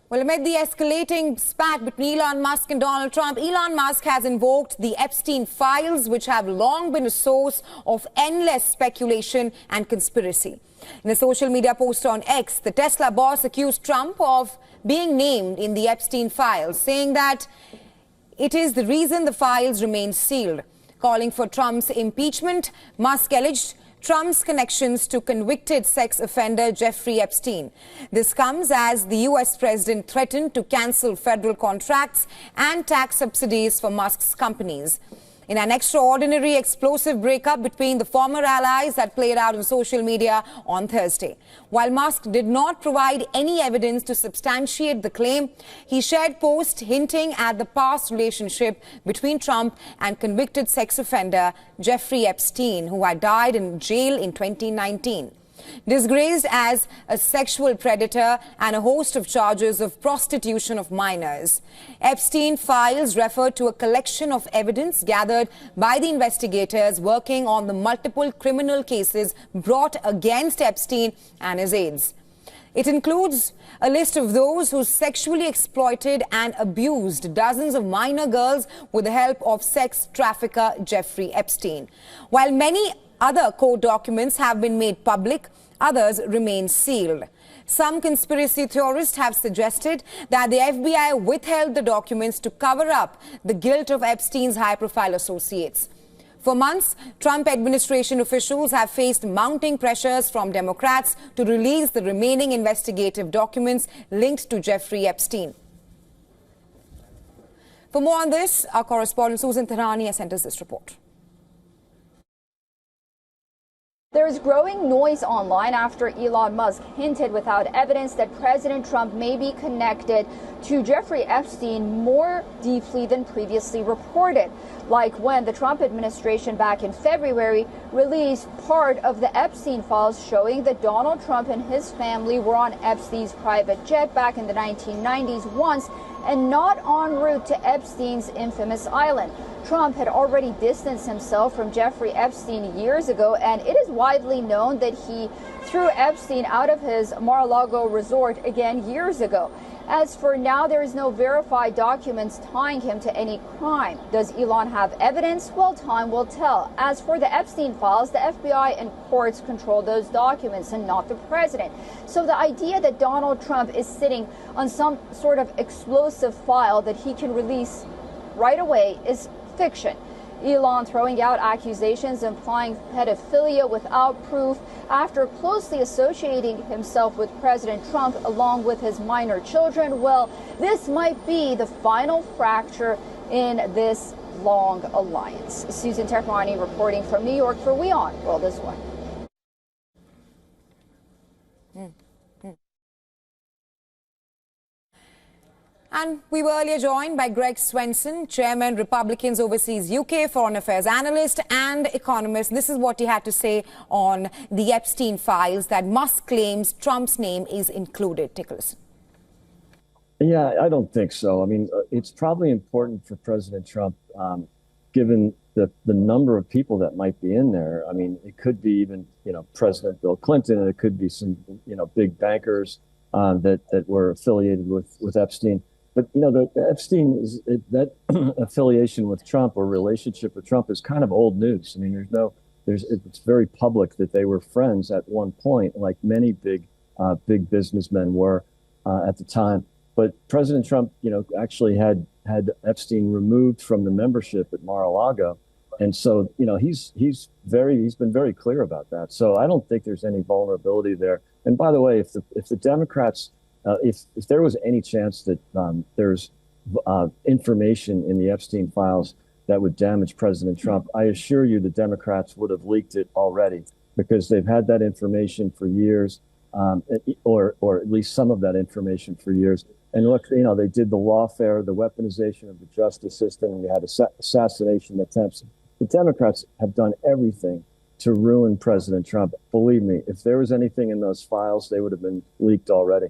Well, amid the escalating spat between Elon Musk and Donald Trump, Elon Musk has invoked the Epstein files, which have long been a source of endless speculation and conspiracy. In a social media post on X, the Tesla boss accused Trump of being named in the Epstein files, saying that it is the reason the files remain sealed. Calling for Trump's impeachment, Musk alleged Trump's connections to convicted sex offender Jeffrey Epstein. This comes as the U.S. president threatened to cancel federal contracts and tax subsidies for Musk's companies. In an extraordinary explosive breakup between the former allies that played out on social media on Thursday. While Musk did not provide any evidence to substantiate the claim, he shared posts hinting at the past relationship between Trump and convicted sex offender Jeffrey Epstein, who had died in jail in 2019. Disgraced as a sexual predator and a host of charges of prostitution of minors. Epstein files refer to a collection of evidence gathered by the investigators working on the multiple criminal cases brought against Epstein and his aides. It includes a list of those who sexually exploited and abused dozens of minor girls with the help of sex trafficker Jeffrey Epstein. While many other court documents have been made public, others remain sealed. Some conspiracy theorists have suggested that the FBI withheld the documents to cover up the guilt of Epstein's high-profile associates. For months, Trump administration officials have faced mounting pressures from Democrats to release the remaining investigative documents linked to Jeffrey Epstein. For more on this, our correspondent Susan Tehrani has sent us this report. There's growing noise online after Elon Musk hinted without evidence that President Trump may be connected to Jeffrey Epstein more deeply than previously reported, like when the Trump administration back in February released part of the Epstein files showing that Donald Trump and his family were on Epstein's private jet back in the 1990s once and not en route to Epstein's infamous island. Trump had already distanced himself from Jeffrey Epstein years ago, and it is widely known that he threw Epstein out of his Mar-a-Lago resort again years ago. As for now, there is no verified documents tying him to any crime. Does Elon have evidence? Well, time will tell. As for the Epstein files, the FBI and courts control those documents and not the president. So the idea that Donald Trump is sitting on some sort of explosive file that he can release right away is fiction. Elon throwing out accusations implying pedophilia without proof after closely associating himself with President Trump along with his minor children. Well, this might be the final fracture in this long alliance. Susan Tehrani reporting from New York for WION World is One. And we were earlier joined by Greg Swenson, Chairman, Republicans Overseas UK, Foreign Affairs Analyst and economist. This is what he had to say on the Epstein files that Musk claims Trump's name is included. Take a listen. Yeah, I don't think so. I mean, it's probably important for President Trump, given the number of people that might be in there. I mean, it could be even, President Bill Clinton, and it could be some, big bankers that were affiliated with Epstein. But, the Epstein, that affiliation with Trump or relationship with Trump is kind of old news. I mean, it's very public that they were friends at one point, like many big businessmen were at the time. But President Trump, actually had Epstein removed from the membership at Mar-a-Lago. And so, he's been very clear about that. So I don't think there's any vulnerability there. And by the way, if the Democrats, if there was any chance that there's information in the Epstein files that would damage President Trump, I assure you the Democrats would have leaked it already, because they've had that information for years, or at least some of that information for years. And look, they did the lawfare, the weaponization of the justice system, and you had assassination attempts. The Democrats have done everything to ruin President Trump. Believe me, if there was anything in those files, they would have been leaked already.